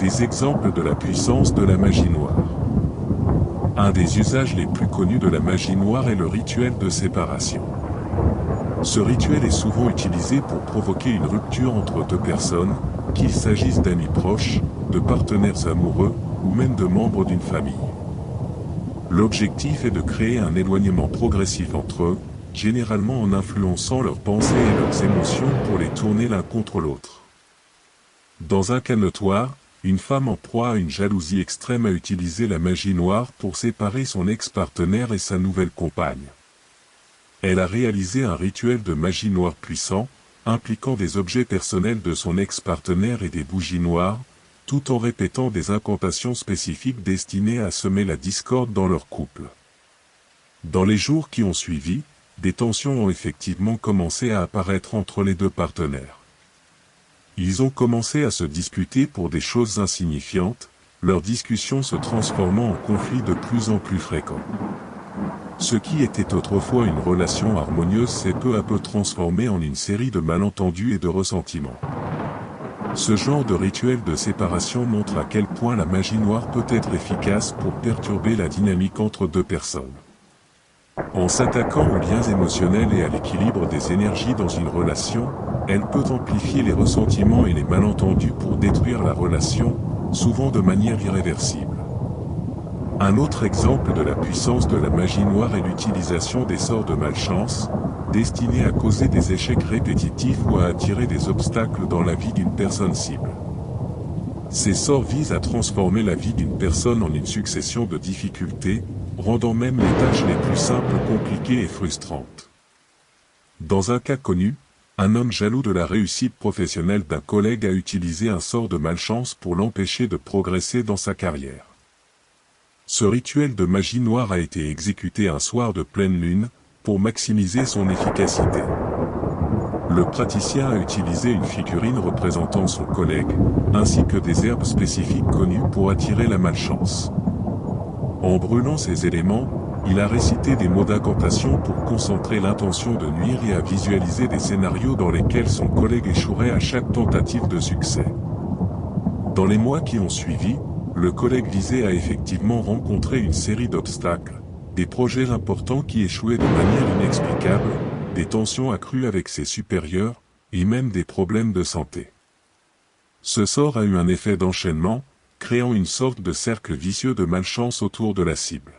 Des exemples de la puissance de la magie noire. Un des usages les plus connus de la magie noire est le rituel de séparation. Ce rituel est souvent utilisé pour provoquer une rupture entre deux personnes, qu'il s'agisse d'amis proches, de partenaires amoureux, ou même de membres d'une famille. L'objectif est de créer un éloignement progressif entre eux, généralement en influençant leurs pensées et leurs émotions pour les tourner l'un contre l'autre. Dans un cas notoire, une femme en proie à une jalousie extrême a utilisé la magie noire pour séparer son ex-partenaire et sa nouvelle compagne. Elle a réalisé un rituel de magie noire puissant, impliquant des objets personnels de son ex-partenaire et des bougies noires, tout en répétant des incantations spécifiques destinées à semer la discorde dans leur couple. Dans les jours qui ont suivi, des tensions ont effectivement commencé à apparaître entre les deux partenaires. Ils ont commencé à se disputer pour des choses insignifiantes, leurs discussions se transformant en conflits de plus en plus fréquents. Ce qui était autrefois une relation harmonieuse s'est peu à peu transformé en une série de malentendus et de ressentiments. Ce genre de rituel de séparation montre à quel point la magie noire peut être efficace pour perturber la dynamique entre deux personnes. En s'attaquant aux liens émotionnels et à l'équilibre des énergies dans une relation, elle peut amplifier les ressentiments et les malentendus pour détruire la relation, souvent de manière irréversible. Un autre exemple de la puissance de la magie noire est l'utilisation des sorts de malchance, destinés à causer des échecs répétitifs ou à attirer des obstacles dans la vie d'une personne cible. Ces sorts visent à transformer la vie d'une personne en une succession de difficultés, rendant même les tâches les plus simples compliquées et frustrantes. Dans un cas connu, un homme jaloux de la réussite professionnelle d'un collègue a utilisé un sort de malchance pour l'empêcher de progresser dans sa carrière. Ce rituel de magie noire a été exécuté un soir de pleine lune, pour maximiser son efficacité. Le praticien a utilisé une figurine représentant son collègue, ainsi que des herbes spécifiques connues pour attirer la malchance. En brûlant ces éléments, il a récité des mots d'incantation pour concentrer l'intention de nuire et à visualiser des scénarios dans lesquels son collègue échouerait à chaque tentative de succès. Dans les mois qui ont suivi, le collègue visé a effectivement rencontré une série d'obstacles, des projets importants qui échouaient de manière inexplicable, des tensions accrues avec ses supérieurs, et même des problèmes de santé. Ce sort a eu un effet d'enchaînement, créant une sorte de cercle vicieux de malchance autour de la cible.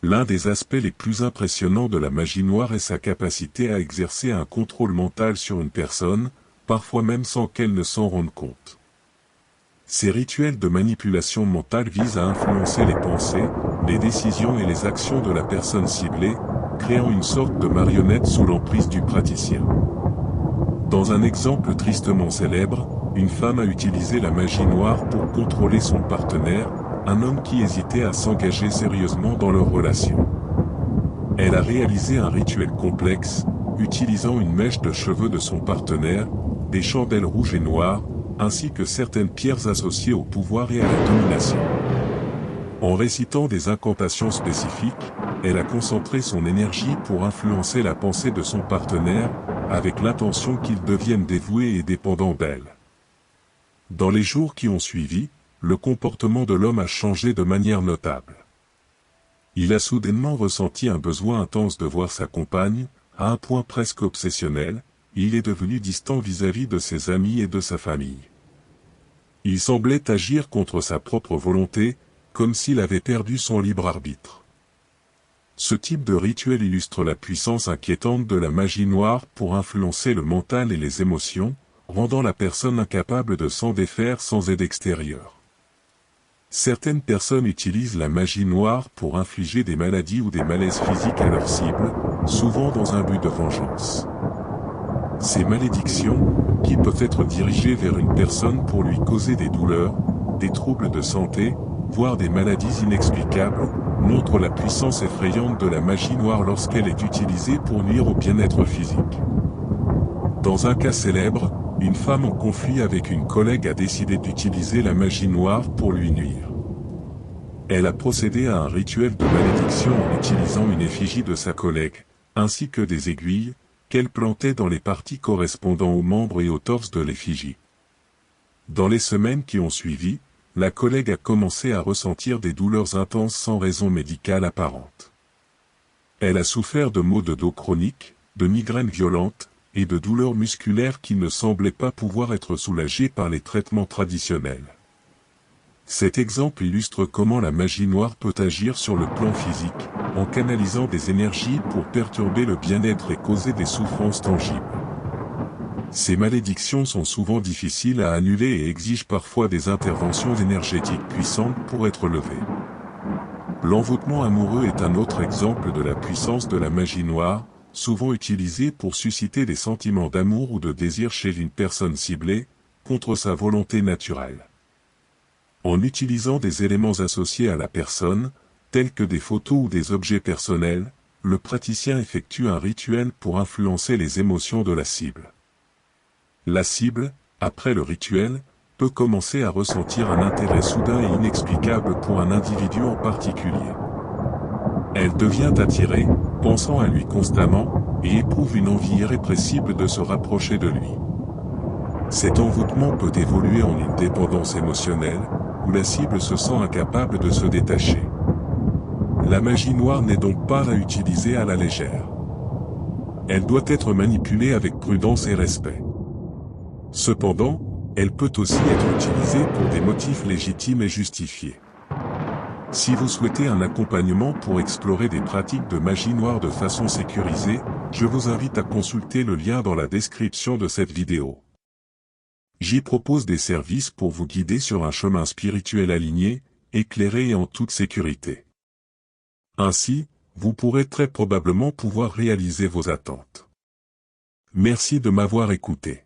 L'un des aspects les plus impressionnants de la magie noire est sa capacité à exercer un contrôle mental sur une personne, parfois même sans qu'elle ne s'en rende compte. Ces rituels de manipulation mentale visent à influencer les pensées, les décisions et les actions de la personne ciblée, créant une sorte de marionnette sous l'emprise du praticien. Dans un exemple tristement célèbre, une femme a utilisé la magie noire pour contrôler son partenaire, un homme qui hésitait à s'engager sérieusement dans leur relation. Elle a réalisé un rituel complexe, utilisant une mèche de cheveux de son partenaire, des chandelles rouges et noires, ainsi que certaines pierres associées au pouvoir et à la domination. En récitant des incantations spécifiques, elle a concentré son énergie pour influencer la pensée de son partenaire, avec l'intention qu'il devienne dévoué et dépendant d'elle. Dans les jours qui ont suivi, le comportement de l'homme a changé de manière notable. Il a soudainement ressenti un besoin intense de voir sa compagne, à un point presque obsessionnel, et il est devenu distant vis-à-vis de ses amis et de sa famille. Il semblait agir contre sa propre volonté, comme s'il avait perdu son libre arbitre. Ce type de rituel illustre la puissance inquiétante de la magie noire pour influencer le mental et les émotions, rendant la personne incapable de s'en défaire sans aide extérieure. Certaines personnes utilisent la magie noire pour infliger des maladies ou des malaises physiques à leur cible, souvent dans un but de vengeance. Ces malédictions, qui peuvent être dirigées vers une personne pour lui causer des douleurs, des troubles de santé, voire des maladies inexplicables, montrent la puissance effrayante de la magie noire lorsqu'elle est utilisée pour nuire au bien-être physique. Dans un cas célèbre, une femme en conflit avec une collègue a décidé d'utiliser la magie noire pour lui nuire. Elle a procédé à un rituel de malédiction en utilisant une effigie de sa collègue, ainsi que des aiguilles, qu'elle plantait dans les parties correspondant aux membres et au torse de l'effigie. Dans les semaines qui ont suivi, la collègue a commencé à ressentir des douleurs intenses sans raison médicale apparente. Elle a souffert de maux de dos chroniques, de migraines violentes, et de douleurs musculaires qui ne semblaient pas pouvoir être soulagées par les traitements traditionnels. Cet exemple illustre comment la magie noire peut agir sur le plan physique, en canalisant des énergies pour perturber le bien-être et causer des souffrances tangibles. Ces malédictions sont souvent difficiles à annuler et exigent parfois des interventions énergétiques puissantes pour être levées. L'envoûtement amoureux est un autre exemple de la puissance de la magie noire, souvent utilisée pour susciter des sentiments d'amour ou de désir chez une personne ciblée, contre sa volonté naturelle. En utilisant des éléments associés à la personne, tels que des photos ou des objets personnels, le praticien effectue un rituel pour influencer les émotions de la cible. La cible, après le rituel, peut commencer à ressentir un intérêt soudain et inexplicable pour un individu en particulier. Elle devient attirée, pensant à lui constamment, et éprouve une envie irrépressible de se rapprocher de lui. Cet envoûtement peut évoluer en une dépendance émotionnelle, où la cible se sent incapable de se détacher. La magie noire n'est donc pas à utiliser à la légère. Elle doit être manipulée avec prudence et respect. Cependant, elle peut aussi être utilisée pour des motifs légitimes et justifiés. Si vous souhaitez un accompagnement pour explorer des pratiques de magie noire de façon sécurisée, je vous invite à consulter le lien dans la description de cette vidéo. J'y propose des services pour vous guider sur un chemin spirituel aligné, éclairé et en toute sécurité. Ainsi, vous pourrez très probablement pouvoir réaliser vos attentes. Merci de m'avoir écouté.